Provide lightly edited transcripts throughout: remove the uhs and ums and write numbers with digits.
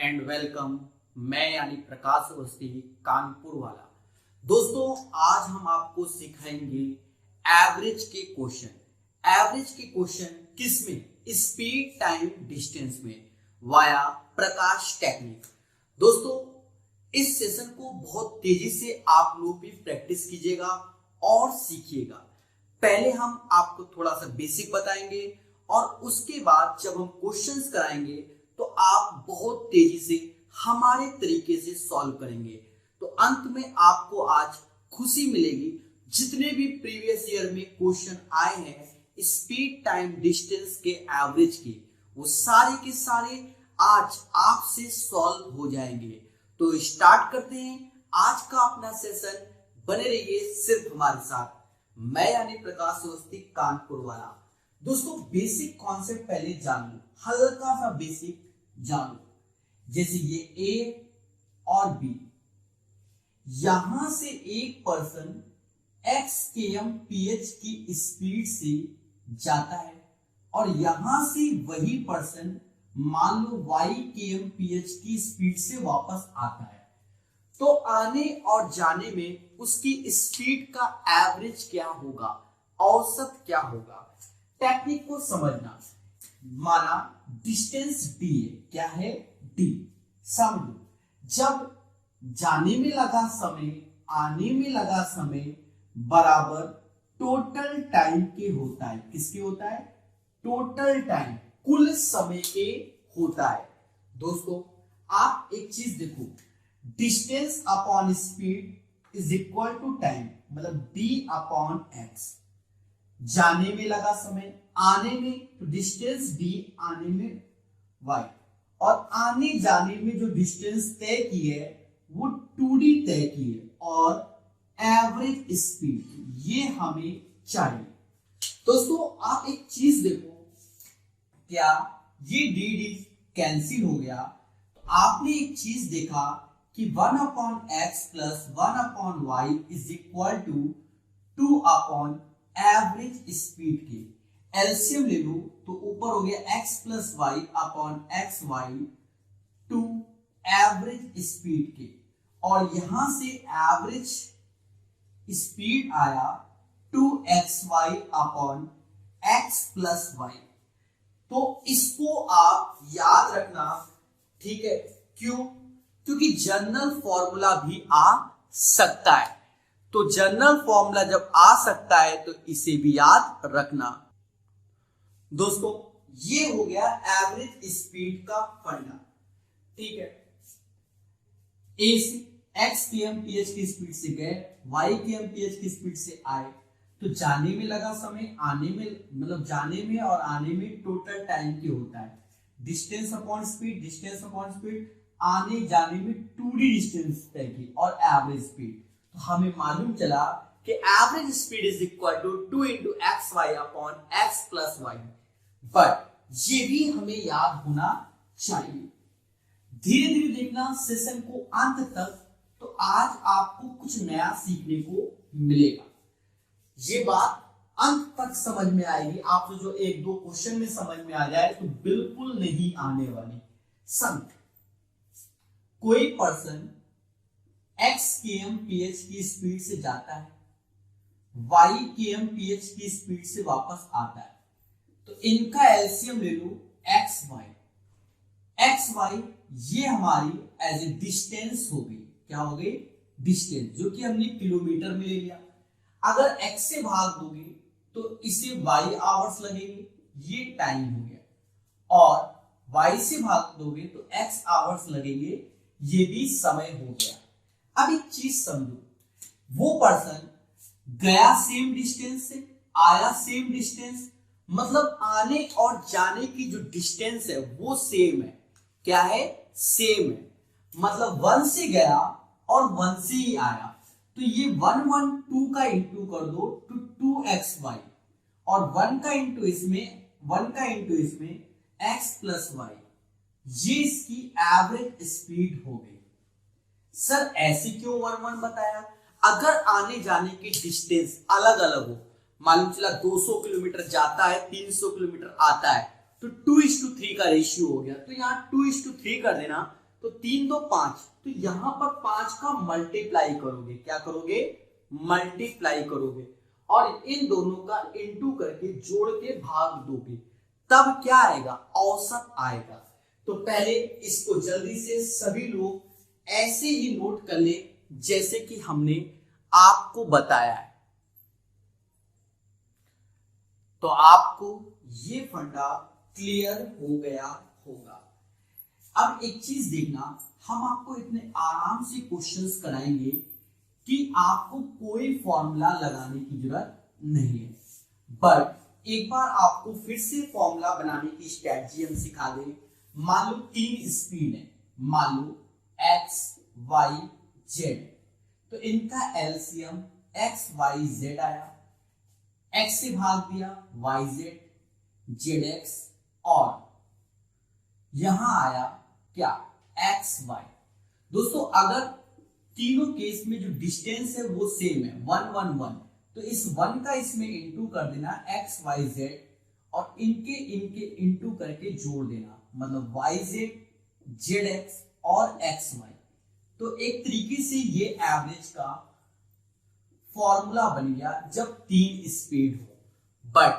And welcome. मैं यानी प्रकाश अवस्थी, कानपुर वाला। दोस्तों, आज हम आपको सिखाएंगे एवरेज के क्वेश्चन। एवरेज के क्वेश्चन किस में? स्पीड, टाइम, डिस्टेंस में, वाया प्रकाश टेक्निक। दोस्तों, इस सेशन को बहुत तेजी से आप लोग भी प्रैक्टिस कीजिएगा और सीखिएगा। पहले हम आपको थोड़ा सा बेसिक बताएंगे और उसके बाद जब हम क्वेश्चंस कराएंगे तो आप बहुत तेजी से हमारे तरीके से सॉल्व करेंगे। तो अंत में आपको आज खुशी मिलेगी। जितने भी प्रीवियस ईयर में क्वेश्चन आए हैं स्पीड, टाइम, डिस्टेंस के एवरेज के, वो सारे के सारे आज आपसे सॉल्व हो जाएंगे। तो स्टार्ट करते हैं आज का अपना सेशन। बने रहिए सिर्फ हमारे साथ। मैं यानी प्रकाश अवस्थी, कानपुर वाला। दोस्तों, बेसिक कॉन्सेप्ट पहले जान लो, हल्का सा बेसिक जान लो। जैसे ये ए और बी, यहां से एक पर्सन x kmph की स्पीड से जाता है और यहां से वही पर्सन मान लो y kmph की स्पीड से वापस आता है। तो आने और जाने में उसकी स्पीड का एवरेज क्या होगा, औसत क्या होगा? टेक्निक को समझना। माना डिस्टेंस d है, क्या है d। समझो, जब जाने में लगा समय, आने में लगा समय बराबर टोटल टाइम के होता है। किसके होता है? टोटल टाइम, कुल समय के होता है। दोस्तों, आप एक चीज देखो, distance upon speed is equal to time, मतलब d अपॉन x। जाने में लगा समय, आने में तो डिस्टेंस d, आने में y, और आने जाने में जो डिस्टेंस तय की है वो 2d तय की है, और एवरेज स्पीड ये हमें चाहिए। दोस्तों, आप एक चीज देखो, क्या ये dd कैंसिल हो गया? तो आपने एक चीज देखा कि 1 upon X plus 1 upon Y is equal to 2 upon average speed के। एलसीएम ले लो तो ऊपर हो गया x plus Y upon X Y two average speed के, और यहां से एवरेज स्पीड आया 2xy upon x plus Y. तो इसको आप याद रखना, ठीक है? क्यों? क्योंकि जनरल फॉर्मूला भी आ सकता है। तो जनरल फॉर्मूला जब आ सकता है तो इसे भी याद रखना। दोस्तों, ये हो गया एवरेज स्पीड का फंडा, ठीक है? ए से x kmph की स्पीड से गए, y kmph की स्पीड से आए, तो जाने में लगा समय, आने में, मतलब जाने में और आने में टोटल टाइम की होता है। Distance upon speed, distance upon speed, आने जाने में 2d डिस्टेंस तय की, और एवरेज स्पीड। तो हमें मालूम चला कि average speed is equal to 2 into X Y upon X plus Y. But ये भी हमें याद होना चाहिए। धीरे धीरे देखना सेशन को अंत तक, तो आज आपको कुछ नया सीखने को मिलेगा। ये बात अंत तक समझ में आएगी। आपको जो एक दो क्वेश्चन में समझ में आ जाए तो बिल्कुल नहीं आने वाली। समझ, कोई पर्सन x kmph की स्पीड से जाता है, y kmph की स्पीड से वापस आता है, तो इनका एलसीएम ले लो xy ये हमारी एज ए डिस्टेंस हो गई। क्या हो गई? डिस्टेंस, जो कि हमने किलोमीटर में ले लिया। अगर x से भाग दोगे तो इसे y आवर्स लगेंगे, ये टाइम हो गया, और y से भाग दोगे तो x आवर्स लगेंगे, ये भी समय हो गया। अब एक चीज समझो, वो पर्सन गया सेम डिस्टेंस से, आया सेम डिस्टेंस, मतलब आने और जाने की जो डिस्टेंस है वो सेम है। क्या है? सेम है। मतलब 1 से गया और 1 से ही आया, तो ये 1 1 2 का इंटू कर दो तो 2xy, और 1 का इंटू इसमें x प्लस वाई, ये इसकी एवरेज स्पीड हो गई। सर ऐसे क्यों 1 1 बताया? अगर आने जाने की डिस्टेंस अलग अलग हो, मालूम चला 200 किलोमीटर जाता है, 300 किलोमीटर आता है, तो 2:3 का रेशियो हो गया। तो यहाँ 2:3 कर देना तो 3 2 5, तो यहां पर 5 का मल्टीप्लाई करोगे, क्या करोगे, मल्टीप्लाई करोगे और इन दोनों का इनटू करके जोड़ के भाग दोगे, तब क्या आएगा, औसत आएगा। तो पहले इसको जल्दी से सभी लोग ऐसे ही नोट कर ले जैसे कि हमने आपको बताया है, तो आपको ये फंडा क्लियर हो गया होगा। अब एक चीज देखना, हम आपको इतने आराम से क्वेश्चंस कराएंगे कि आपको कोई फॉर्मूला लगाने की जरूरत नहीं है, बट एक बार आपको फिर से फॉर्मूला बनाने की स्ट्रेटजी हम सिखा दें। मान लो 3 स्पीड है, मान लो x y z, तो इनका एलसीएम x y z आया, x से भाग दिया y z zx, और यहां आया क्या, एक्स वाई। दोस्तों अगर तीनों केस में जो डिस्टेंस है वो सेम है 1 1 1, तो इस 1 का इसमें इंटू कर देना एक्स वाई जेड, और इनके इंटू करके जोड़ देना, मतलब वाई जेड जेड एक्स और एक्स वाई। तो एक तरीके से ये एवरेज का फॉर्मूला बन गया जब 3 स्पीड हो। बट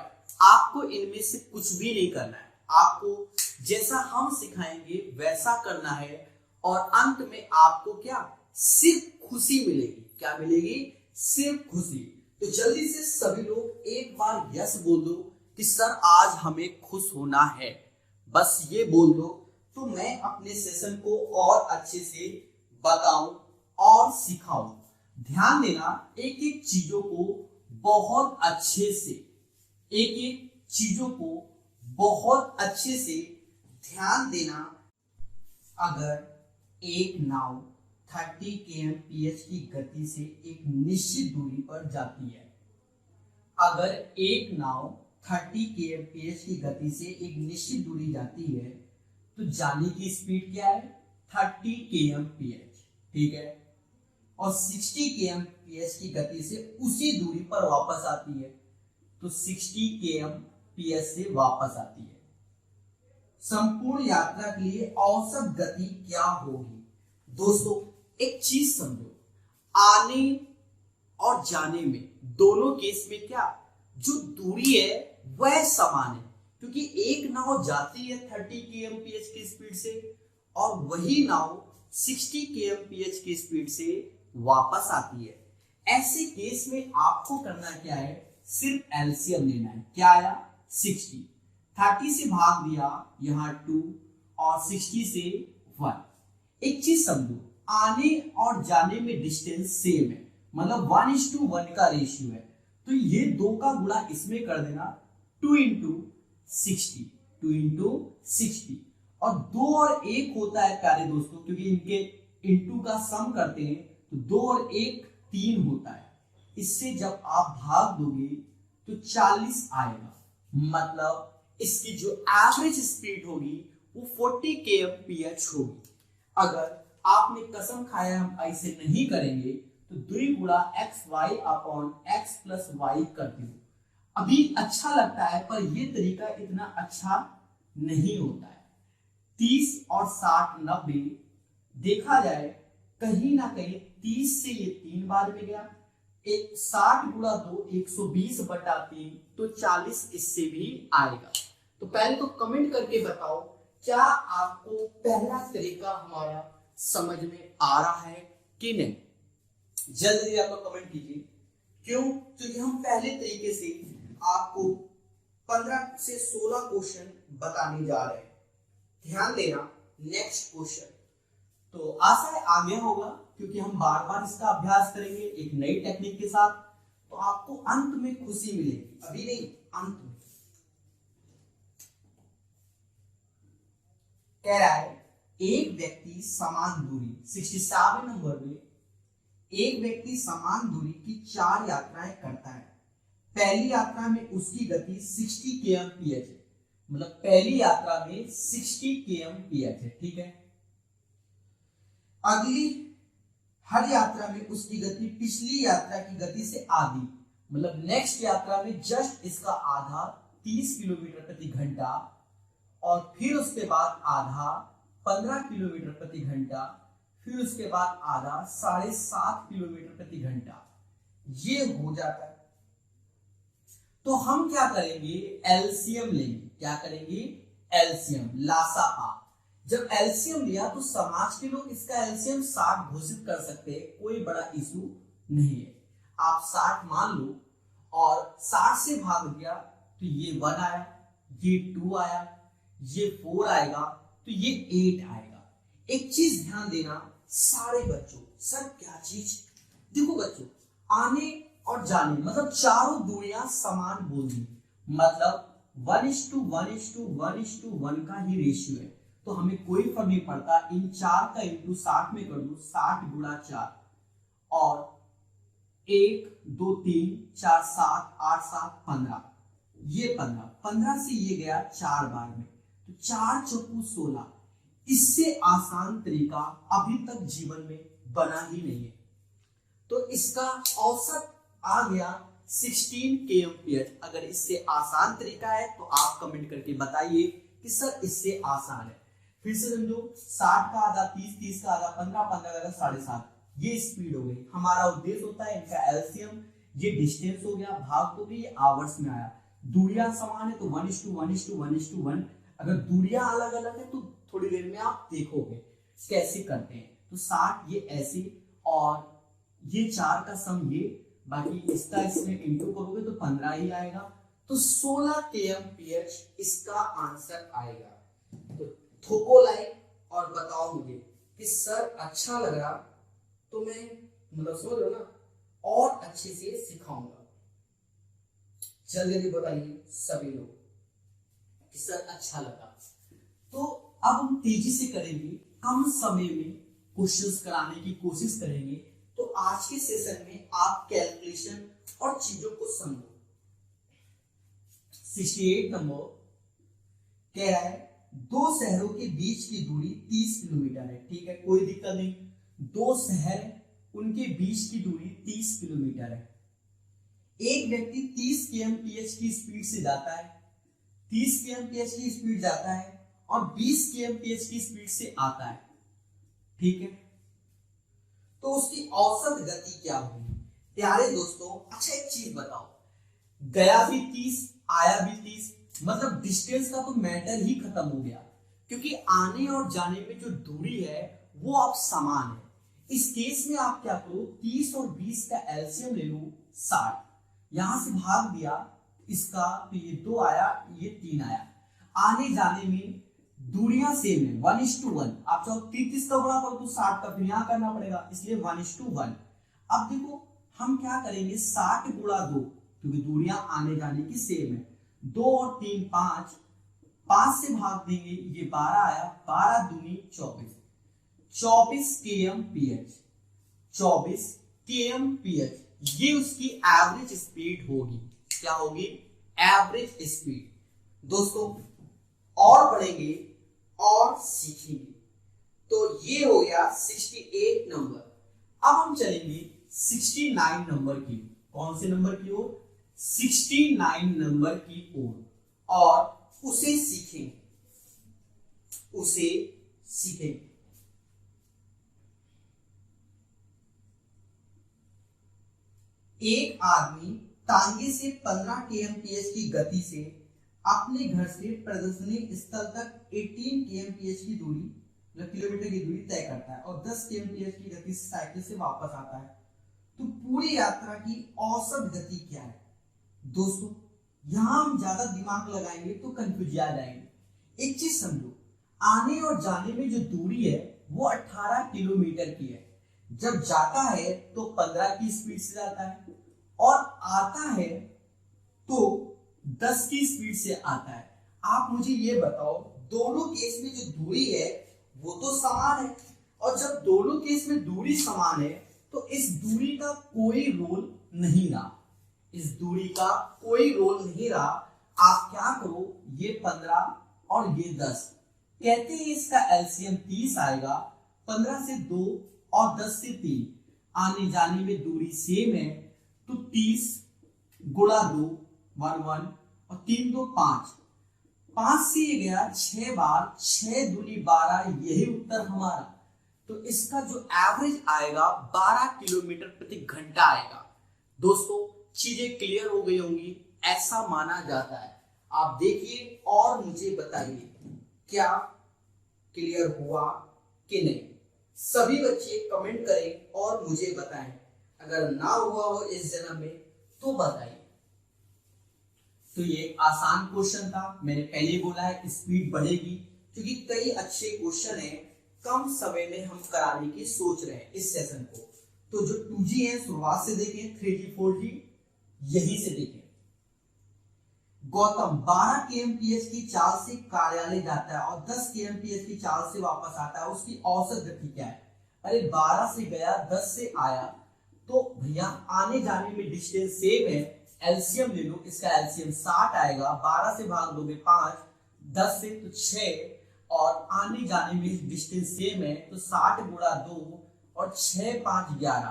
आपको इनमें से कुछ भी नहीं करना है, आपको जैसा हम सिखाएंगे वैसा करना है, और अंत में आपको क्या, सिर्फ खुशी मिलेगी। क्या मिलेगी, सिर्फ खुशी। तो जल्दी से सभी लोग एक बार यस बोल दो कि सर आज हमें खुश होना है, बस ये बोल दो, तो मैं अपने सेशन को और अच्छे से बताऊं और सिखाऊं। ध्यान देना, एक एक चीजों को बहुत अच्छे से, एक एक चीजों को बहुत अच्छे से ध्यान देना। अगर एक नाव 30 kmph की गति से एक निश्चित दूरी पर जाती है, अगर एक नाव 30 kmph की गति से एक निश्चित दूरी जाती है, तो जाने की स्पीड क्या है, 30 kmph, ठीक है, और 60 kmph की गति से उसी दूरी पर वापस आती है, तो 60 kmph से वापस आती है। संपूर्ण यात्रा के लिए औसत गति क्या होगी। दोस्तों एक चीज समझो, आने और जाने में दोनों केस में क्या, जो दूरी है वह समान है, क्योंकि एक नाव जाती है 30 kmph की स्पीड से और वही नाव 60 kmph की स्पीड से वापस आती है। ऐसे केस में आपको करना क्या है, सिर्फ एलसीएम लेना है। क्या आया, 60, 30 से भाग दिया, यहाँ 2 और 60 से 1। एक चीज समझो, आने और जाने में डिस्टेंस सेम है, मतलब 1:1 का रेशियो है, तो ये 2 का गुणा इसमें कर देना, 2 × 60, 2 × 60, और 2 और 1 होता है प्यारे दोस्तों, क्योंकि इनके इंटू का सम करते हैं, तो 2 और 1 3 होता है। इससे जब आप भाग दोगे तो 40 आएगा, मतलब इसकी जो एवरेज स्पीड होगी वो 40 kmph होगी। अगर आपने कसम खाया हम ऐसे नहीं करेंगे तो 2 गुणा xy/x + y कर दो। अभी अच्छा लगता है पर यह तरीका इतना अच्छा नहीं होता है। 30 और 60 90 देखा जाए कहीं ना कहीं 30 से ये 3 बार में गया, 60 × 2 120/3, तो 40 इससे भी आएगा। तो पहले तो कमेंट करके बताओ क्या आपको पहला तरीका हमारा समझ में आ रहा है कि नहीं। जल्दी आप कमेंट कीजिए। क्यों, क्योंकि हम पहले तरीके से आपको 15 से 16 क्वेश्चन बताने जा रहे हैं। ध्यान देना, नेक्स्ट क्वेश्चन तो आशा है आ गया होगा, क्योंकि हम बार बार इसका अभ्यास करेंगे एक नई टेक्निक के साथ, तो आपको अंत में खुशी मिलेगी, अभी नहीं, अंत में। कह रहा है एक व्यक्ति समान दूरी, 67 नंबर में, एक व्यक्ति समान दूरी की 4 यात्राएं करता है। पहली यात्रा में उसकी गति 60 kmph है, मतलब पहली यात्रा में 60 kmph है, ठीक है। अगली हर यात्रा में उसकी गति पिछली यात्रा की गति से आधी, मतलब नेक्स्ट यात्रा में जस्ट इसका आधा 30 किलोमीटर प्रति घंटा, और फिर उसके बाद आधा 15 किलोमीटर प्रति घंटा, फिर उसके बाद आधा 7.5 किलोमीटर प्रति घंटा, ये हो जाता है। तो हम क्या करेंगे, एलसीएम लेंगे। क्या करेंगे, एलसीएम, लासापा। जब एलसीएम लिया तो समाज के लोग इसका एलसीएम 60 घोषित कर सकते हैं, कोई बड़ा इशू नहीं है। आप 60 मान लो और 60 से भाग दिया तो ये 1 आया, ये 2 आया, ये 4 आएगा, तो ये 8 आएगा। एक चीज ध्यान देना सारे बच्चों, सर क्या चीज, देखो बच्चों, आने और जाने मतलब चारों दूरियां समान बोल दी, मतलब 1:1:1:1 का ही रेशियो है, तो हमें कोई फर्क नहीं पड़ता। इन 4 का इंटू 60 में कर दो, 60 गुणा 4, और 1 2 3 4 7 8 7 15, ये 15 से ये गया 4 बार में, तो 4 चौकू 16। इससे आसान तरीका अभी तक जीवन में बना ही नहीं है। तो इसका औसत आ गया 16 kmph। अगर इससे आसान तरीका है तो आप कमेंट करके बताइए कि सर इससे आसान है। फिर से समझो, 60 का आधा 30, 30 का आधा 15, 15 का आधा 7.5, ये स्पीड हो गई। हमारा उद्देश्य होता है इनका एलसीएम, ये डिस्टेंस हो गया, भाग तो भी आवर्स में आया। दूरियां समान है तो 1:1:1:1। अगर दूरियां अलग अलग है तो थोड़ी देर में आप देखोगे कैसे करते हैं। तो 60 ये ऐसे, और ये 4 का सम ये, बाकी इसका इसमें इंटू करोगे तो 15 ही आएगा। तो 16 kmph इसका आंसर आएगा। तो ठोको लाइक और बताओ मुझे कि सर अच्छा लग रहा तो मैं मतलब समझ लो ना, और अच्छे से सिखाऊंगा। जल्दी बताइए सभी लोग कि सर अच्छा लगा। तो अब हम तेजी से करेंगे, कम समय में क्वेश्चंस कराने की कोशिश करेंगे। तो आज के सेशन में आप कैलकुलेशन और चीजों को समझो। 68 नंबर कह रहा है, 2 शहरों के बीच की दूरी 30 किलोमीटर है। ठीक है, कोई दिक्कत नहीं। 2 शहर उनके बीच की दूरी 30 किलोमीटर है। एक व्यक्ति 30 kmph की स्पीड से जाता है, 30 kmph की स्पीड जाता है और 20 kmph की स्पीड से आता है। ठीक है, तो उसकी औसत गति क्या होगी? प्यारे दोस्तों, अच्छा एक चीज बताओ, गया भी 30 आया भी 30, मतलब डिस्टेंस का तो मैटर ही खत्म हो गया, क्योंकि आने और जाने में जो दूरी है वो अब समान है। इस केस में आप क्या करो, 30 और 20 का एलसीएम ले लो 60, यहां से भाग दिया इसका तो ये 2 आया, ये 3 आया। आने जाने में दूरियां सेम है, 1:1। आप चाहो 30 का गुणा करो तो 60 का, फिर यहां करना पड़ेगा, इसलिए 1:1। अब देखो हम क्या करेंगे, 60 गुणा 2, क्योंकि दूरियां आने जाने की सेम है। 2 और 3 5, 5 से भाग देंगे, ये 12 आया, 12 दूनी 24, 24 kmph, 24 kmph ये उसकी एवरेज स्पीड होगी। क्या होगी? Average speed. दोस्तों और बढ़ेंगे और सीखेंगे। तो ये हो गया 68 नंबर। अब हम चलेंगे 69 नंबर की। कौन से नंबर की ओर? 69 नंबर की ओर, और उसे सीखेंगे, उसे सीखेंगे। एक आदमी तांगे से 15 kmph की गति से अपने घर से प्रदर्शनी स्थल तक 18 kmph की दूरी, मतलब किलोमीटर की दूरी तय करता है, और 10 kmph की गति से साइकिल से वापस आता है। तो पूरी यात्रा की औसत गति क्या है? दोस्तों यहां हम ज्यादा दिमाग लगाएंगे तो कंफ्यूज आ जाएंगे। एक चीज समझो, आने और जाने में जो दूरी है वो 18 किलोमीटर की है। जब जाता है तो 15 की स्पीड से जाता है, और आता है तो 10 की स्पीड से आता है। आप मुझे ये बताओ, दोनों केस में जो दूरी है वो तो समान है, और जब दोनों केस में दूरी समान है तो इस दूरी का कोई रोल नहीं रहा, इस दूरी का कोई रोल नहीं रहा। आप क्या करो, ये 15 और ये 10, कहते हैं इसका एलसीएम 30 आएगा। 15 से 2 और 10 से 3, आने जाने में दूरी सेम है, तो 30 गुणा 2 1 1 और 3 2 5, 5 से ये गया 6 बार, 6 दूनी 12, यही उत्तर हमारा। तो इसका जो एवरेज आएगा 12 किलोमीटर प्रति घंटा आएगा। दोस्तों चीजें क्लियर हो गई होंगी, ऐसा माना जाता है। आप देखिए और मुझे बताइए क्या क्लियर हुआ कि नहीं। सभी बच्चे कमेंट करें और मुझे बताएं। अगर ना हुआ हो इस जन्म में तो बताइए। तो ये आसान क्वेश्चन था, मैंने पहले ही बोला है स्पीड बढ़ेगी क्योंकि कई अच्छे क्वेश्चन है कम समय में हम कराने की सोच रहे हैं इस सेशन को। तो जो 2G है शुरुआत से देखें, 3G 4G यहीं से देखें। गौतम 12 kmph की चाल से कार्यालय जाता है और 10 kmph की चाल से वापस आता है, उसकी औसत गति क्या है? अरे 12 से गया 10 से आया, तो भैया आने जाने में डिस्टेंस सेम है, एलसीएम ले लो, इसका एलसीएम 60 आएगा। 12 से भाग दोगे 5, 10 से तो 6, और आने जाने में डिस्टेंस सेम है तो 60 गुणा 2 और 6 5 11,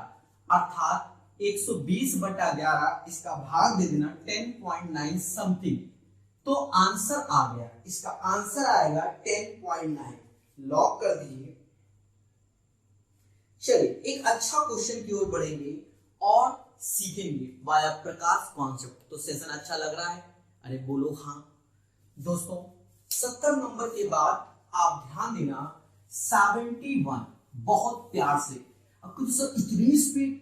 अर्थात 120/11, इसका भाग दे देना 10.9 समथिंग। तो आंसर आ गया, इसका आंसर आएगा 10.9। लॉक कर दीजिए। चलिए एक अच्छा क्वेश्चन की ओर बढ़ेंगे और सीखेंगे वाया प्रकाश कॉन्सेप्ट। तो सेशन अच्छा लग रहा है? अरे बोलो हाँ। दोस्तों 70 नंबर के बाद आप ध्यान देना 71, बहुत प्यार से। अब कुछ सर इतनी स्पीड,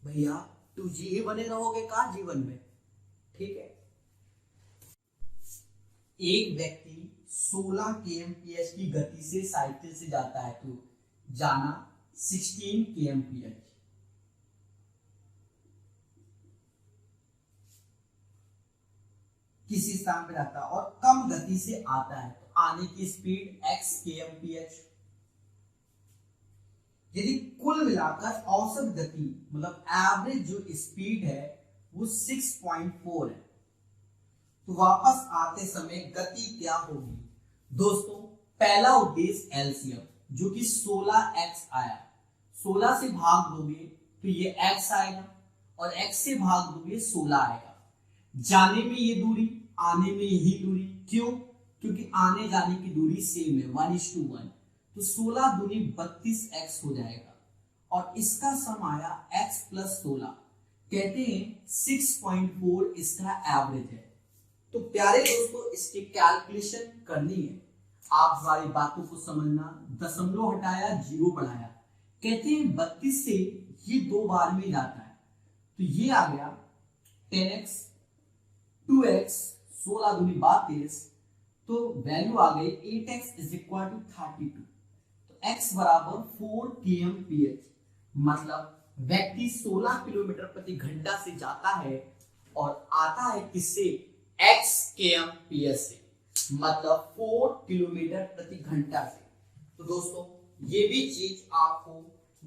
भैया 2G ही बने रहोगे का जीवन में? ठीक है। एक व्यक्ति 16 kmph की गति से साइकिल से जाता है, तो जाना 16 kmph। किसी स्थान पर जाता है और कम गति से आता है, तो आने की स्पीड x kmph। यदि कुल मिलाकर औसत गति मतलब एवरेज जो स्पीड है वो 6.4 है, तो वापस आते समय गति क्या होगी? दोस्तों पहला उद्देश्य एलसीएम जो कि 16x आया, 16 से भाग दोगे तो ये x आएगा और x से भाग दोगे 16 आएगा। जाने में ये दूरी, आने में यही दूरी, क्यों? क्योंकि आने जाने की दूरी सेम है 1:1, तो 16 दूनी 32x हो जाएगा और इसका सम आया x + 16, कहते हैं 6.4 इसका एवरेज है। तो प्यारे दोस्तों इसकी कैलकुलेशन करनी है, आप हमारी बातों को समझना। दशमलव हटाया, 0 बढ़ाया, कहते हैं 32 से ये 2 बार में जाता है, तो ये आ गया 10x 2x 16 दूनी 32, तो वैल्यू आ गई 8x = 32। तो x बराबर 4 kmph, मतलब व्यक्ति 16 किलोमीटर प्रति घंटा से जाता है और आता है किससे? x kmph से, मतलब 4 किलोमीटर प्रति घंटा से। तो दोस्तों ये भी चीज आपको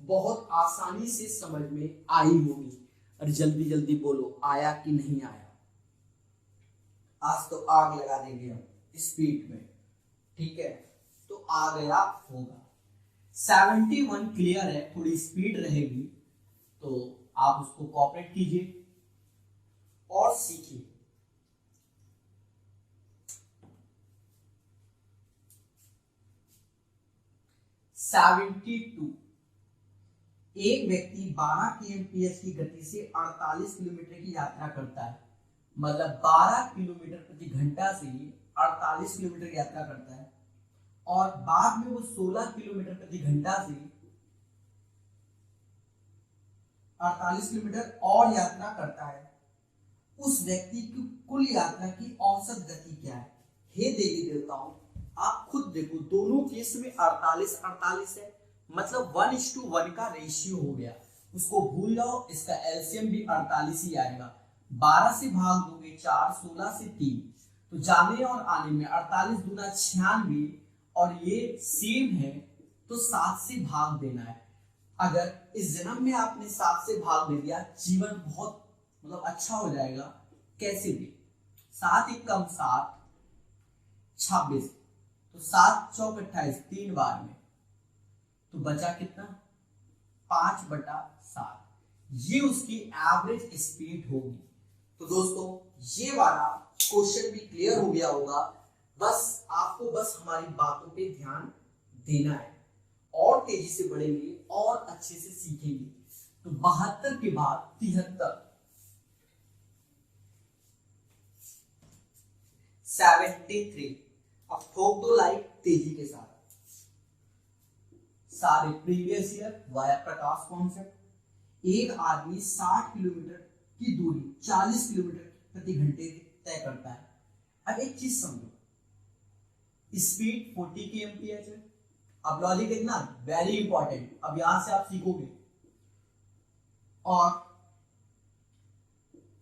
बहुत आसानी से समझ में आई होगी। और जल्दी जल्दी बोलो आया कि नहीं आया? आज तो आग लगा देंगे हम स्पीड में, ठीक है? तो आ गया होगा। 71 क्लियर है, थोड़ी स्पीड रहेगी तो आप उसको कॉपरेट कीजिए और सीखिए। एक व्यक्ति 12 kmph की गति से 48 किलोमीटर की यात्रा करता है, मतलब 12 किलोमीटर प्रति घंटा से 48 किलोमीटर की यात्रा करता है और बाद में वो 16 किलोमीटर प्रति घंटा से 48 किलोमीटर और यात्रा करता है। उस व्यक्ति की कुल यात्रा की औसत गति क्या है? हे देवी देवताओं, आप खुद देखो, दोनों केस में 48 है, मतलब 1:1 का रेशियो हो गया। उसको भूल जाओ, इसका एलसीएम भी 48 ही आएगा। 12 से भाग दोगे 4, 16 से 3, तो जाने और आने में 48 दूना 96, और ये सेम है तो 7 से भाग देना है। अगर इस जन्म में आपने 7 से भाग दे दिया, जीवन बहुत मतलब अच्छा हो जाएगा। कैसे भी? 7 × 7 26, तो 7 × 4 = 28, 3 बार में, तो बचा कितना? 5/7। ये उसकी एवरेज स्पीड होगी। तो दोस्तों ये वाला क्वेश्चन भी क्लियर हो गया होगा। आपको बस हमारी बातों पे ध्यान देना है और तेजी से बढ़ेंगे और अच्छे से सीखेंगे। तो 72 के बाद 73, 73। अब ठोक दो लाइक तेजी के साथ। सारे प्रीवियस ईयर वाया प्रकाश कॉन्सेप्ट। एक आदमी 60 किलोमीटर की दूरी 40 किलोमीटर प्रति घंटे तय करता है। अब एक चीज समझो, स्पीड 40 kmph है। अब लॉजिक देखना, वेरी इंपॉर्टेंट, अब यहां से आप सीखोगे। और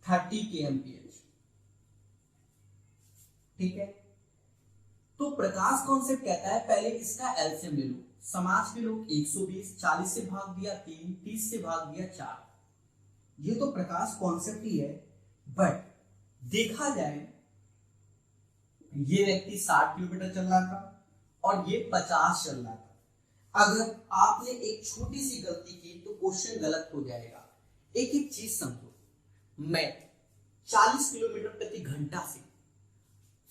30 kmph, ठीक है। तो प्रकाश कॉन्सेप्ट कहता है पहले इसका एलसीएम ले लो। समाज के लोग 120, 40 से भाग दिया 3, 30 से भाग दिया 4। ये तो प्रकाश कॉन्सेप्ट ही है, बट देखा जाए ये व्यक्ति 60 किलोमीटर चल रहा था और ये 50 चल रहा था। अगर आपने एक छोटी सी गलती की तो क्वेश्चन गलत हो जाएगा। एक एक चीज समझो, मैं 40 किलोमीटर प्रति घंटा से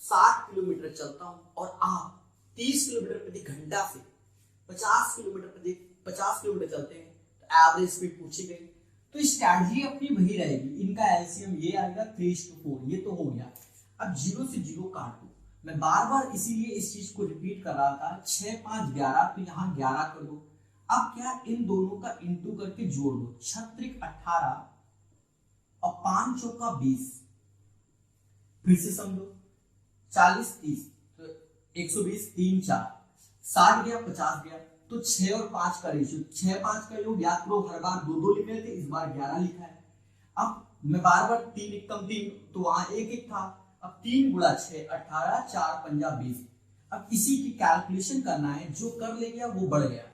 60 किलोमीटर चलता हूं और आप 30 किलोमीटर प्रति घंटा से 50 किलोमीटर चलते हैं, तो एवरेज स्पीड पूछी गई। तो स्ट्रैटेजी अपनी वही रहेगी, इनका एलसीएम ये आएगा 3:4, ये तो हो गया। अब 0 से 0 काट दो। मैं बार बार इसीलिए इस चीज को रिपीट कर रहा था। 6, 5, 11, तो यहाँ 11 कर दो। अब क्या, इन दोनों का इंटू करके जोड़ दो। 36, 18 और 5 चौका 20। फिर से समझो, 40, 30, तो 120, 3, 4, 60 गया, 50 गया। तो 6 और 5 का रेशियो, 6, 5 का योग याद करो, हर बार 2 लिख रहे थे, इस बार 11 लिखा है। अब मैं बार बार 3 एकम 3, तो वहां 1 था। अब 3 गुणा 6, 18, 4 पंजा 20। अब इसी की कैलकुलेशन करना है, जो कर ले गया वो बढ़ गया।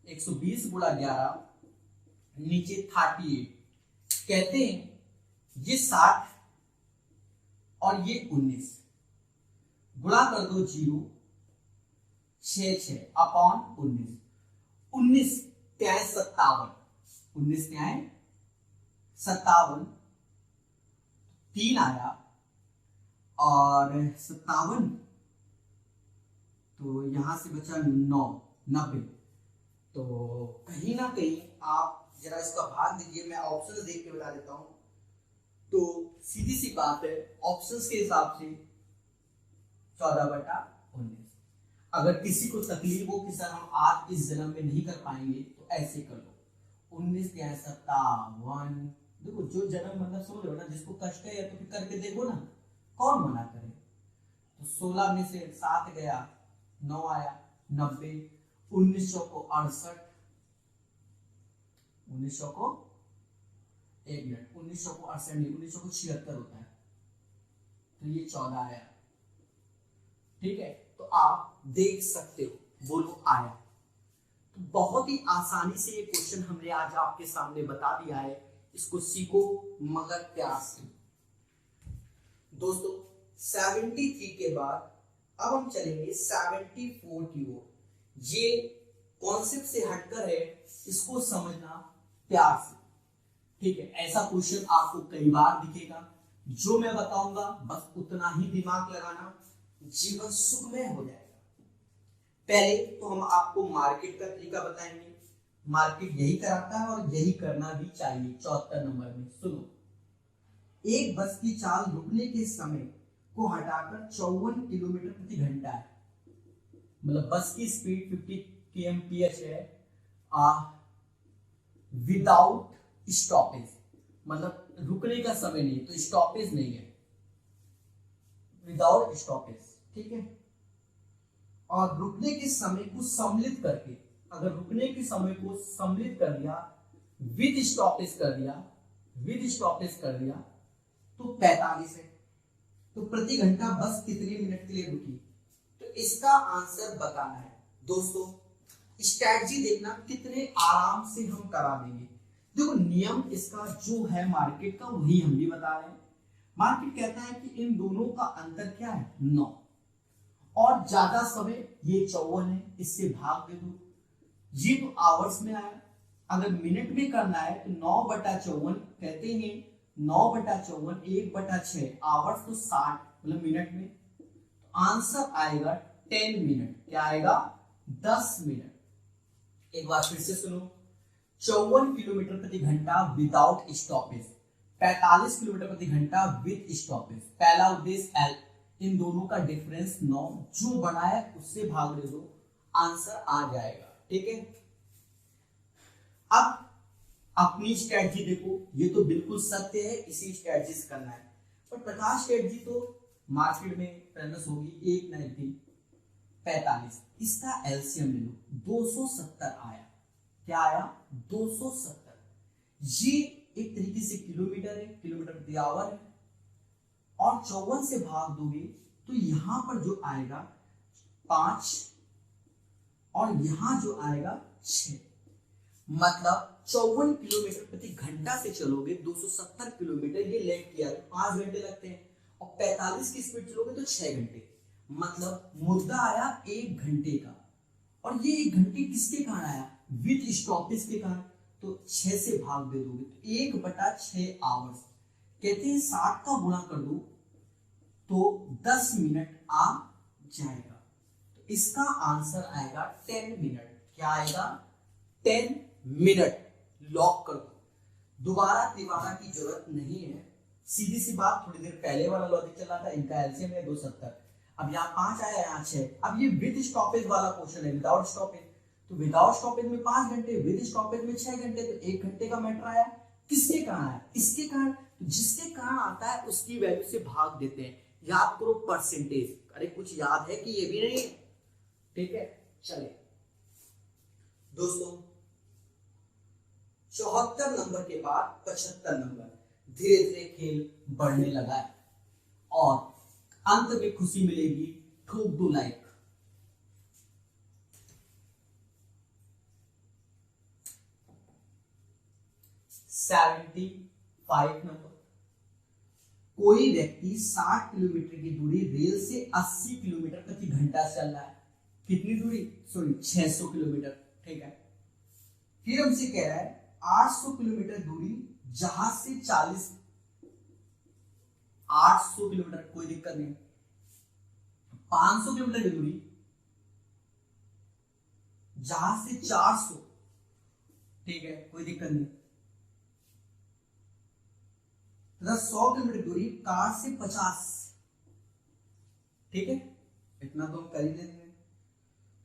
120 गुणा 11 नीचे 38। कहते हैं ये 60 और ये 19 गुणा कर दो 0, 6 अपॉन 19। 19 त्याय 57, 19 त्याय 57, 3 आया और 57, तो यहां से बचा 9, 90। तो कहीं ना कहीं आप जरा इसका भाग दीजिए, मैं ऑप्शंस देख के बता देता हूं। तो सीधी सी बात है, ऑप्शंस के हिसाब से 14/19। अगर किसी को तकलीफ हो कि सर हम आज इस जन्म में नहीं कर पाएंगे, तो ऐसे कर लो। 19 त्याय 57। देखो जो जन्म मतलब समझ लो ना, जिसको कष्ट है या तो फिर करके देखो ना, कौन मना करे। तो 16 में से 7 गया, 9 आया, 90। 1900 को 68, 1900 को 1 मिनट, 1900 को 68 नहीं, 1900 को 76 होता है, तो ये 14 आया। ठीक है, तो आप देख सकते हो, बोलो आया। तो बहुत ही आसानी से ये क्वेश्चन हमने आज आपके सामने बता दिया है। इसको सीखो मगर प्यार से। दोस्तों 73 के बाद अब हम चलेंगे 74 की ओर। ये कॉन्सेप्ट से हटकर है, इसको समझना प्यार से। ठीक है, ऐसा क्वेश्चन आपको कई बार दिखेगा। जो मैं बताऊंगा बस उतना ही दिमाग लगाना, जीवन सुखमय हो जाएगा। पहले तो हम आपको मार्केट का तरीका बताएंगे। मार्केट यही कराता है और यही करना भी चाहिए। 74 नंबर में सुनो, एक बस की चाल रुकने के समय को हटाकर 54 किलोमीटर प्रति घंटा है। मतलब बस की स्पीड 50 kmph है विदाउट स्टॉपेज, मतलब रुकने का समय नहीं, तो स्टॉपेज नहीं है, विदाउट स्टॉपेज। ठीक है, और रुकने के समय को सम्मिलित करके, अगर रुकने के समय को सम्मिलित कर दिया, विद स्टॉपेज कर दिया तो 45 है। तो प्रति घंटा बस कितने मिनट के लिए रुकी, तो इसका आंसर बताना है। दोस्तों स्ट्रैटेजी देखना, कितने आराम से हम करा देंगे। देखो नियम इसका जो है मार्केट का, वही हम भी बता रहे हैं। मार्केट कहता है कि इन दोनों का अंतर क्या है, 9, और ज्यादा समय ये 54 है, इससे भाग दे दो। ये तो आवर्स में आया, अगर मिनट में करना है तो 9/54 कहते हैं। 9/54 1/6 आवर्स तो 60, मतलब मिनट में। तो आंसर आएगा 10 मिनट। क्या आएगा? 10 मिनट। एक बार फिर से सुनो, 54 किलोमीटर प्रति घंटा विदाउट स्टॉपेज, 45 किलोमीटर प्रति घंटा विद स्टॉपेज। पहला उद्देश्य एल, इन दोनों का डिफरेंस 9, जो बड़ा है उससे भाग दे दो, आंसर आ जाएगा। ठीक है, अब अपनी स्ट्रेटजी देखो, ये तो बिल्कुल सत्य है, इसी स्ट्रेटजी से करना है। पर प्रकाश स्ट्रेटजी तो मार्केट में फेमस होगी, 1 9 3 45, इसका एलसीएम ले लो, 270 आया। क्या आया? 270। ये एक तरीके से किलोमीटर है, किलोमीटर प्रति आवर है, और 54 से भाग दोगे तो यहां पर जो आएगा 5 और यहां जो आएगा 6, मतलब 54 किलोमीटर प्रति घंटा से चलोगे 270 किलोमीटर, ये लेट किया 5 घंटे लगते हैं, और 45 की स्पीड चलोगे तो 6 घंटे, मतलब मुद्दा आया 1 घंटे का। और ये 1 घंटे किसके कारण आया? विद स्टॉपेज के कारण। तो 6 से भाग दे दोगे तो 1/6 आवर्स, कहते हैं 60 का गुणा कर दो तो 10 मिनट आ जाएगा। तो इसका आंसर आएगा 10 मिनट। क्या आएगा? 10 मिनट। लॉक कर दो, दोबारा तिबारा की जरूरत नहीं है। सीधी सी बात, थोड़ी देर पहले वाला लॉजिक चला था, इनका एलसीएम है 270, अब यहाँ 5 आया, यहाँ 6। अब ये विद स्टॉपेज वाला क्वेश्चन है, विदाउट स्टॉपेज, तो विदाउट स्टॉपेज में 5 घंटे, विद स्टॉपेज में 6 घंटे, तो 1 घंटे का मैटर आया। किसके कारण आया? इसके कारण। तो जिसके कारण आता है उसकी वैल्यू से भाग देते हैं। याद करो परसेंटेज, अरे कुछ याद है कि ये भी नहीं है? ठीक है, चले दोस्तों, 74 नंबर के बाद 75 नंबर, धीरे धीरे खेल बढ़ने लगा है और अंत में खुशी मिलेगी। ठोक दो लाइक। 75 नंबर, कोई व्यक्ति 60 किलोमीटर की दूरी रेल से 80 किलोमीटर प्रति घंटा चल रहा है। कितनी दूरी? Sorry, 600 kilometre. ठीक है, फिर हमसे कह रहा है 800 किलोमीटर दूरी जहाज से 40, 800 किलोमीटर, कोई दिक्कत नहीं। 500 किलोमीटर की दूरी जहाज से 400, ठीक है, कोई दिक्कत नहीं। 100 किलोमीटर दूरी कार से 50, ठीक है, इतना तो हम कर ही लेंगे।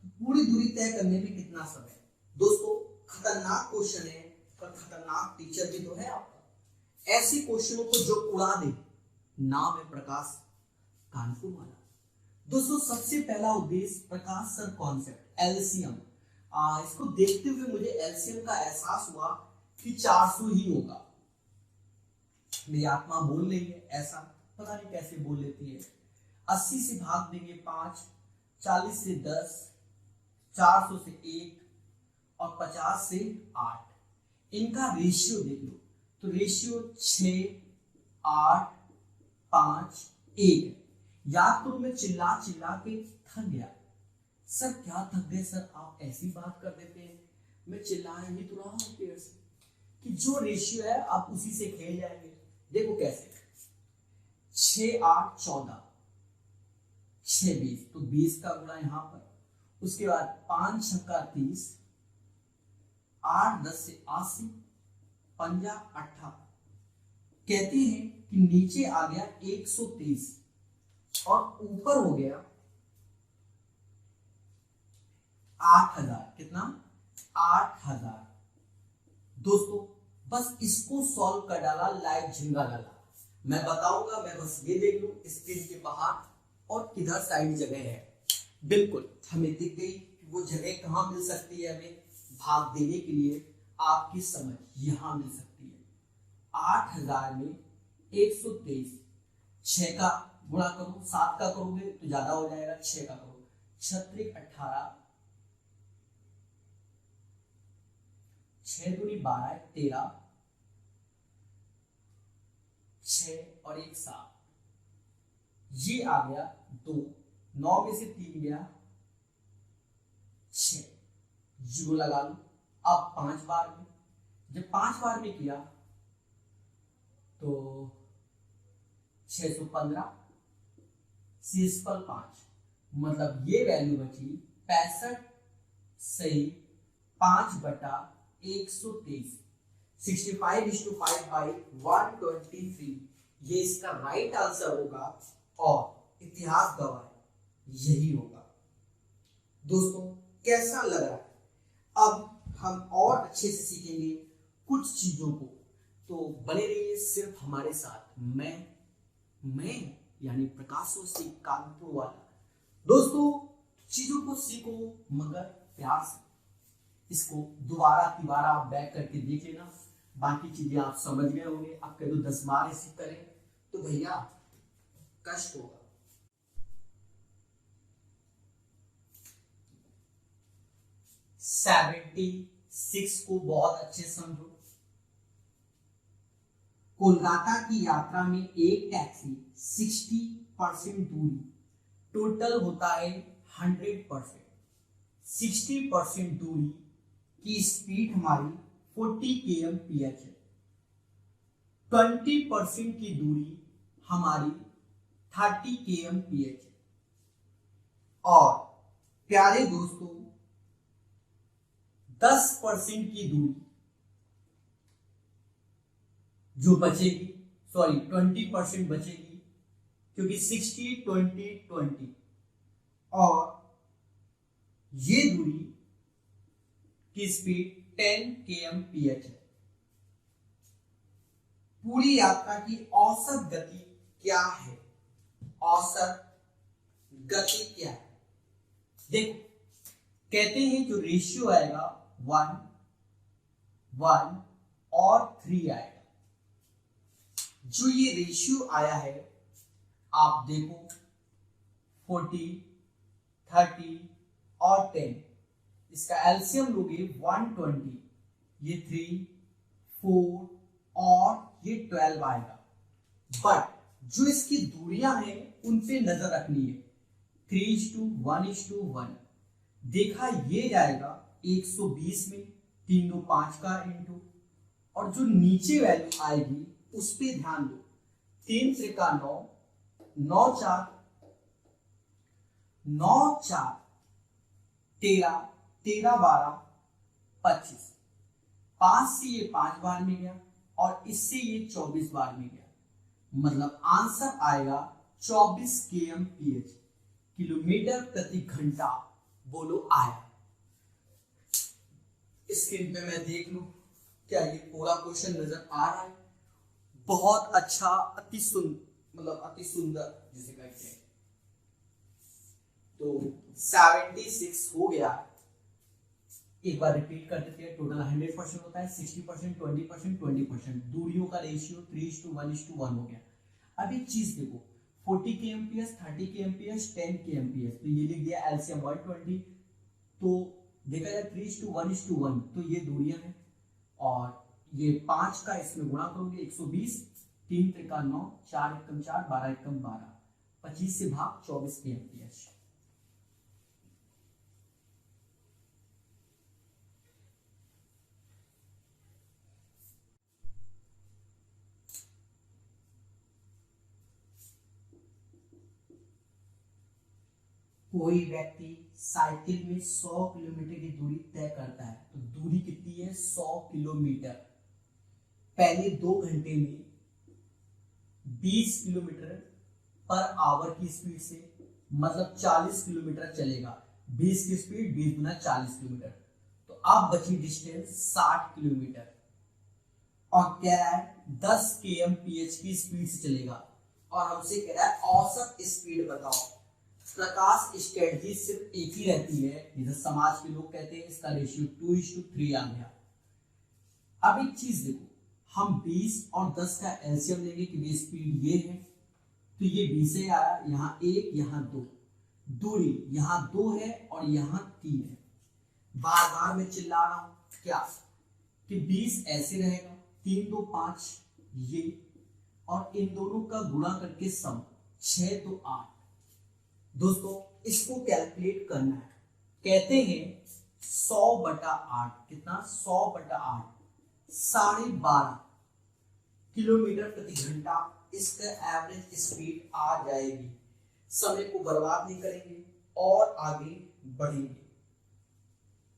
तो पूरी दूरी तय करने में कितना समय? दोस्तों, खतरनाक क्वेश्चन है, पर खतरनाक टीचर भी तो है आपका। ऐसे क्वेश्चनों को जो उड़ा दे, नाम है प्रकाश कानपुर वाला। दोस्तों, सबसे पहला उद्देश्य प्रकाश सर कॉन्सेप्ट एलसीएम, इसको देखते हुए मुझे एलसीएम का एहसास हुआ कि 400 ही होगा। मेरी आत्मा बोल रही है ऐसा, पता नहीं कैसे बोल लेती है। 80 से भाग देंगे 5, 40 से 10, 400 से 1 और 50 से 8। इनका रेशियो देख लो, तो रेशियो 6, 8, 5, 1। याद करो, मैं चिल्ला चिल्ला के थक गया। सर क्या थक गए सर, आप ऐसी बात कर देते हैं। मैं चिल्ला ही तो रहा हूं पेड़ से कि जो रेशियो है आप उसी से खेल जाएंगे। देखो कैसे, 6, 8, 14, 6, 20, तो 20 का गुणा यहां पर, उसके बाद 5 छक्का 30, 8 10 से 80, 50 18। कहते हैं कि नीचे आ गया 130 और ऊपर हो गया 8000। कितना? 8000। दोस्तों, बस इसको सॉल्व कर डाला, लाइट झिंगा डाला। मैं बताऊंगा, मैं बस ये देख लूं स्क्रीन के बाहर और किधर साइड जगह है। बिल्कुल हमें दिख गई वो जगह कहां मिल सकती है हमें भाग देने के लिए। आपकी समझ यहां मिल सकती है। 8000 में 123, 6 का गुणा करो, 7 का करोगे तो ज्यादा हो जाएगा, 6 का करो, 36 18, 6 दूनी 12, 13, 6 और 1 7। ये आ गया 2, 9 में से 3 गया 6, जीरो लगा लो। अब 5 बार में, जब 5 बार में किया तो 615, शेषफल 5, मतलब ये वैल्यू बची 65 से 5/123, 65:5/123, ये इसका राइट आंसर होगा और इतिहास गवाह यही होगा। दोस्तों कैसा लग रहा है? अब हम और अच्छे से सीखेंगे कुछ चीजों को, तो बने रहिए सिर्फ हमारे साथ। मैं यानी प्रकाश अवस्थी कानपुर वाला। दोस्तों चीजों को सीखो मगर प्यार से, इसको दोबारा तिबारा आप बैक करके देख लेना, बाकी चीजें आप समझ गए होंगे। अब कह दो 10 बार ऐसे करें तो भैया कष्ट होगा। सेवेंटी 6 को बहुत अच्छे समझो। कोलकाता की यात्रा में एक टैक्सी 60% दूरी, टोटल होता है 100%। 60% दूरी की स्पीड हमारी 40 kmph है। 20% की दूरी हमारी 30 kmph है। और प्यारे दोस्तों 10% की दूरी जो बचेगी, सॉरी 20% बचेगी, क्योंकि 60 20 20, और ये दूरी की स्पीड 10 kmph है। पूरी यात्रा की औसत गति क्या है? औसत गति क्या है? देखो कहते हैं जो रेशियो आएगा 1 1 और 3 आएगा। जो ये रेशियो आया है आप देखो 40 30 और 10, इसका एलसीएम लोगे 120, ये 3 4 और ये 12 आएगा। बट जो इसकी दूरियां हैं उन पे नजर रखनी है। 3:1:1 देखा ये जाएगा 120 में, 3 2 5 का इंटू, और जो नीचे वैल्यू आएगी उस पे ध्यान दो। 3 3 9, 9 4 9 4 13 13 12 25, 5 से ये 5 बार में गया और इससे ये 24 बार में गया, मतलब आंसर आएगा 24 kmph, किलोमीटर प्रति घंटा। बोलो आया। स्क्रीन पे मैं देख लूं क्या ये पूरा क्वेश्चन नजर आ रहा है? बहुत अच्छा, अति सुंदर जिसे कहते हैं। तो 76 हो गया। एक बार रिपीट कर देते हैं। टोटल 100% होता है, 60% 20% 20%, दूरियों का रेशियो 3:1:1 हो गया। अब एक चीज देखो, 40 kmph 30 kmph 10 kmph, तो ये लिख दिया एलसीएम 120, तो देखा जाए 3:1:1, तो ये दूरियां हैं, और ये 5 का इसमें गुणा करोगे 120, 3 3 9, 4 1 4, 12 1 12, 25 से भाग 24 kmph। कोई व्यक्ति साइकिल में 100 किलोमीटर की दूरी तय करता है, तो दूरी कितनी है? 100 किलोमीटर। पहले 2 घंटे में 20 किलोमीटर पर आवर की स्पीड से, मतलब 40 किलोमीटर चलेगा। 20 की स्पीड 20 गुना 40 किलोमीटर, तो अब बची डिस्टेंस 60 किलोमीटर, और कह रहा है 10 kmph की स्पीड से चलेगा, और हमसे कह रहा है औसत स्पीड बताओ। प्रकाश स्ट्रेटजी सिर्फ एक ही रहती है, जैसे समाज के लोग कहते हैं इसका रेशियो 2:3 आ गया। अब एक चीज देखो, हम 20 और 10 का एलसीएम लेंगे कि स्पीड ये है, तो ये 20 से आया, यहाँ 1 यहाँ 2, दूरी यहाँ 2 है और यहाँ 3 है। बार बार मैं चिल्ला रहा हूं क्या कि 20 ऐसे रहेगा, 3 2 5 ये, और इन दोनों का गुणा करके सम 6 2 8। दोस्तों इसको कैलकुलेट करना है। कहते हैं 100/8, कितना? 100/8, 12.5 किलोमीटर प्रति घंटा इसका एवरेज स्पीड आ जाएगी। समय को बर्बाद नहीं करेंगे और आगे बढ़ेंगे।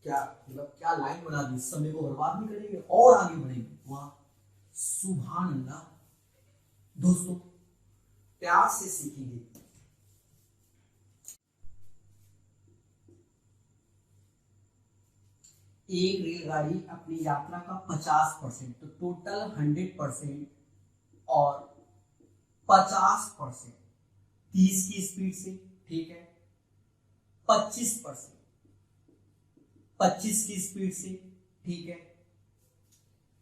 क्या मतलब क्या लाइन बना दी, समय को बर्बाद नहीं करेंगे और आगे बढ़ेंगे। वाह, सुभान अल्लाह। दोस्तों प्यार से सीखेंगे। एक रेलगाड़ी अपनी यात्रा का 50%, तो टोटल 100% और 50% 30 की स्पीड से, ठीक है, 25% 25 की स्पीड से, ठीक है।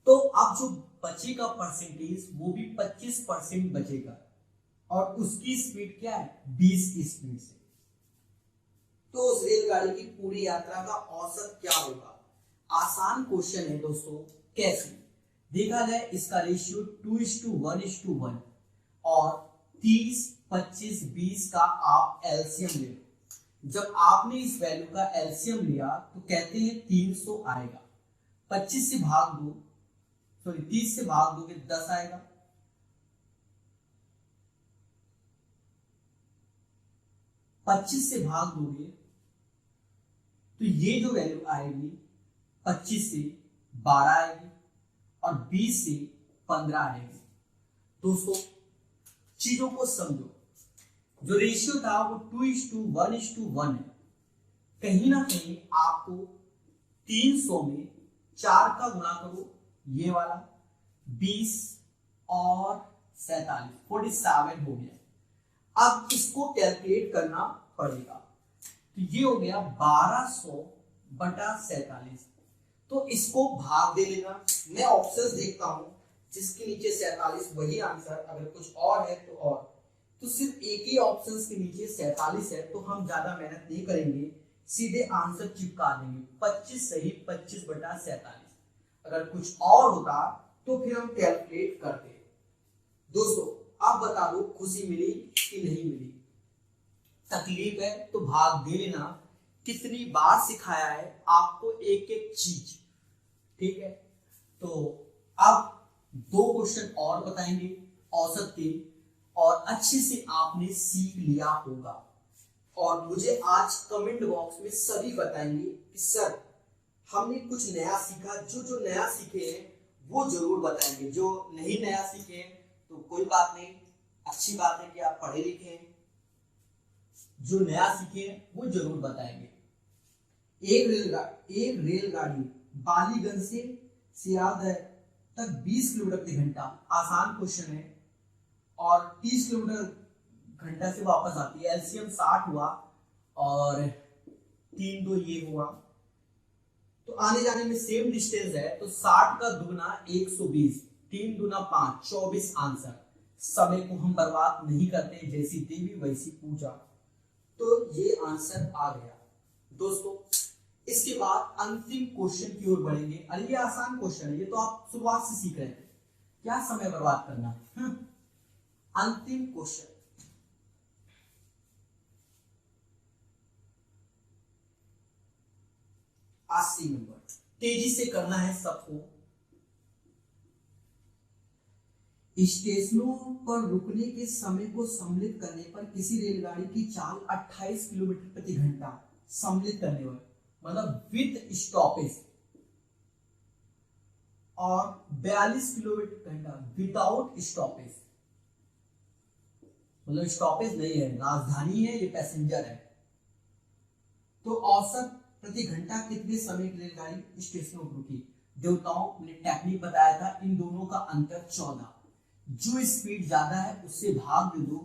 तो अब जो बचेगा परसेंटेज वो भी 25% बचेगा और उसकी स्पीड क्या है, 20 की स्पीड से। तो उस रेलगाड़ी की पूरी यात्रा का औसत क्या होगा? आसान क्वेश्चन है दोस्तों। कैसे देखा जाए, इसका रेशियो 2:1:1 और 30, 25, 20 का आप एलसीएम ले लो। जब आपने इस वैल्यू का एलसीएम लिया तो कहते हैं 300 आएगा। 25 से भाग दो, सॉरी 30 से भाग दोगे 10 आएगा। 25 से भाग दोगे तो ये जो वैल्यू आएगी 25 से 12 आएगी और 20 से 15 आएगी। दोस्तों चीजों को समझो, जो रेशियो था वो 2:1:1 है। कहीं ना कहीं आपको 300 में 4 का गुणा करो, ये वाला 20 और 47, 47 हो गया। अब इसको कैलकुलेट करना पड़ेगा, तो ये हो गया 1200/47। तो इसको भाग दे लेना। मैं ऑप्शंस देखता हूं, जिसके नीचे 47 वही आंसर, अगर कुछ और है तो और। तो सिर्फ एक ही ऑप्शंस के नीचे 47 है, तो हम ज्यादा मेहनत नहीं करेंगे, सीधे आंसर चिपका देंगे। 25 सही, 25/47। अगर कुछ और होता तो फिर हम कैलकुलेट करते। दोस्तों अब बता दो, खुशी मिली कि नहीं मिली? तकलीफ है तो भाग दे लेना। कितनी बार सिखाया है आपको एक एक चीज, ठीक है। तो अब 2 क्वेश्चन और बताएंगे औसत के, और अच्छे से आपने सीख लिया होगा। और मुझे आज कमेंट बॉक्स में सभी बताएंगे कि सर हमने कुछ नया सीखा। जो नया सीखे हैं वो जरूर बताएंगे, जो नहीं नया सीखे हैं तो कोई बात नहीं, अच्छी बात है कि आप पढ़े लिखे हैं। जो नया सीखे हैं वो जरूर बताएंगे। एक रेलगाड़ी बालीगंज से सियालदह तक 20 किलोमीटर प्रति घंटा, आसान क्वेश्चन है, और 30 किलोमीटर घंटा से वापस आती है। एलसीएम 60 हुआ और 3 2 ये हुआ, तो आने जाने में सेम डिस्टेंस है, तो 60 का दुगना 120, 3 दूना 5, 24 आंसर। समय को हम बर्बाद नहीं करते, जैसी देवी वैसी पूजा। तो ये आंसर आ गया। दोस्तों इसके बाद अंतिम क्वेश्चन की ओर बढ़ेंगे। अरे ये आसान क्वेश्चन है, ये तो आप शुरुआत से सीख रहे थे, क्या समय बर्बाद करना। अंतिम क्वेश्चन, 80 नंबर, तेजी से करना है सबको। स्टेशनों पर रुकने के समय को सम्मिलित करने पर किसी रेलगाड़ी की चाल 28 किलोमीटर प्रति घंटा, सम्मिलित करने पर मतलब विद स्टॉपेज, और 42 किलोमीटर घंटा विदाउट स्टॉपेज, मतलब स्टॉपेज नहीं है, राजधानी है, ये पैसेंजर है। तो औसत प्रति घंटा कितने समय की रेलगाड़ी स्टेशनों पर रुकी? देवताओं ने टेक्निक बताया था, इन दोनों का अंतर 14। जो स्पीड ज्यादा है उससे भाग दे दो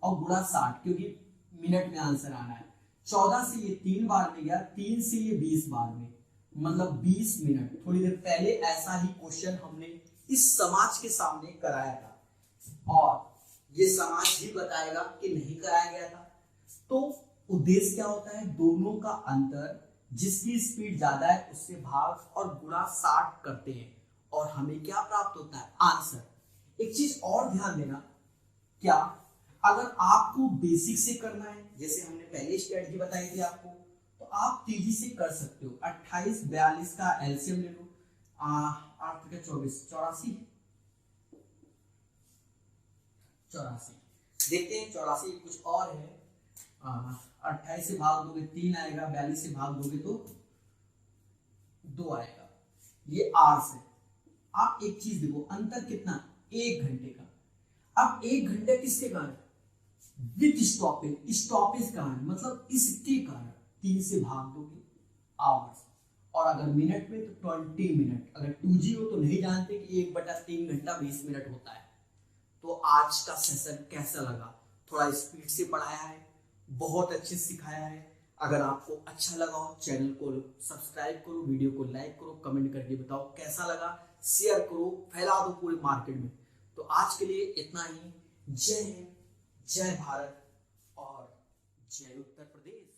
और गुणा 60, क्योंकि मिनट में आंसर आना है। 14 से ये 3 बार में गया, 3 से ये 20 बार में, मतलब 20 मिनट। थोड़ी देर पहले ऐसा ही क्वेश्चन हमने इस समाज के सामने कराया था, और ये समाज ही बताएगा कि नहीं कराया गया था। तो उद्देश्य क्या होता है? दोनों का अंतर, जिसकी स्पीड ज्यादा है उससे भाग और गुणा 60 करते हैं, और हमें क्या प्राप्त होता है? आंसर। एक चीज और ध्यान देना, क्या अगर आपको बेसिक से करना है, जैसे हमने पहले स्ट्रेटजी बताई थी आपको, तो आप तेजी से कर सकते हो। 28 42 का एलसीएम ले लो, 8 का 24, 84 84। देखते हैं 84 कुछ और है, 28 से भाग दोगे 3 आएगा, 42 से भाग दोगे तो 2 आएगा। ये आवर्स है। आप एक चीज देखो, अंतर कितना, 1 घंटे का। अब 1 घंटे किसके कारण, विथ स्टॉपेज, स्टॉपेज कारण, मतलब इसके कारण 3 से भाग दोगे आवर्स। और अगर मिनट में तो 20 मिनट। अगर 2G हो तो नहीं जानते कि 1/3 घंटा 20 मिनट होता है। तो आज का सेशन कैसा लगा, थोड़ा स्पीड से पढ़ाया है, बहुत अच्छे से सिखाया है। अगर आपको अच्छा लगा हो चैनल को सब्सक्राइब करो, वीडियो को लाइक करो, कमेंट करके बताओ कैसा लगा, शेयर करो, फैला दो पूरे मार्केट में। तो आज के लिए इतना ही। जय हिंद, जय भारत और जय उत्तर प्रदेश।